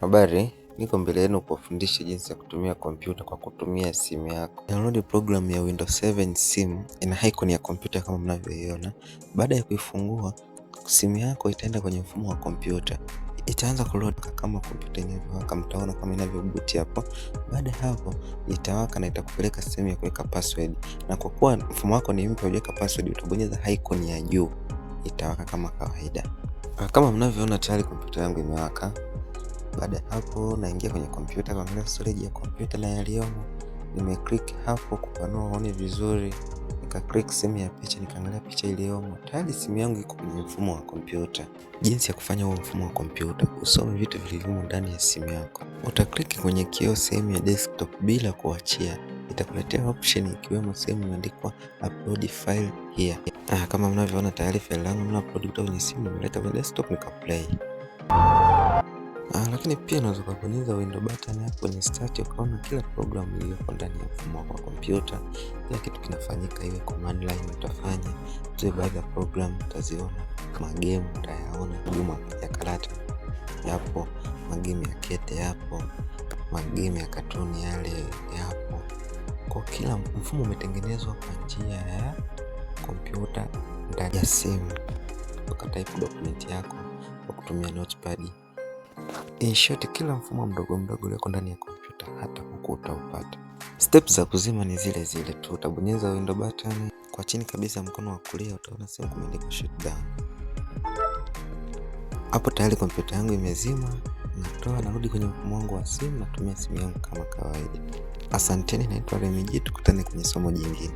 Habari, niko mbele yenu kuwafundisha jinsi ya kutumia kompyuta kwa kutumia simu yako. Download program ya Windows 7 simu, ina icon ya kompyuta kama mnavyoiona. Baada ya kuifungua, simu yako itaenda kwenye mfumo wa kompyuta. Itaanza kuload kama kompyuta inavyowaka, mtaona kama inavyoboot hapo. Baada ya hapo, itawaka na itakupeleka sehemu ya kuweka password. Na kwa kuwa mfumo wako ni mpya hujaweka password, utabonyeza icon ya juu. Itawaka kama kawaida. Kama mnavyoona tayari kompyuta yangu imewaka. Baada ya hapo naingia kwenye kompyuta, kuangalia storage ya kompyuta na yaliyomo. Nimeclick hapo kupanua uone vizuri. Nika-click sehemu ya picha, nikaangalia picha iliyomo. Tayari simu yangu iko kwenye mfumo wa kompyuta. Jinsi ya kufanya huo mfumo wa kompyuta: usome vitu vilivyomo ndani ya simu yako. Utaklik kwenye kioo sehemu ya desktop bila kuachia. Itakuletea option ikiwemo sehemu imeandikwa upload file here. Kama mnavyoona tayari file yangu na upload kutoka kwenye simu nimeleta kwenye desktop nika-play. Lakini pia unaweza kubonyeza window button hapo kwenye start ukaona kila program iliyopo ndani ya mfumo wa kompyuta. Kila kitu kinafanyika, iwe command line utafanya, zile baadhi ya program utaziona, magame utayaona, huduma ya karata yapo, magame ya kete yapo, magame ya katuni yale yapo. Kwa kila mfumo umetengenezwa kwa njia ya kompyuta ndani ya simu. Ukatype document yako kwa kutumia notepad. In short, kila mfumo mdogo mdogo ulioko ndani ya kompyuta hata huku utaupata. Steps za kuzima ni zile zile tu. Utabonyeza window button, kwa chini kabisa mkono wa kulia utaona sehemu kumeandikwa shutdown. Hapo tayari kompyuta yangu imezima. Natoa narudi kwenye mfumo wangu wa simu, natumia simu yangu kama kawaida. Asanteni, naitwa Remigi, tukutane kwenye somo jingine.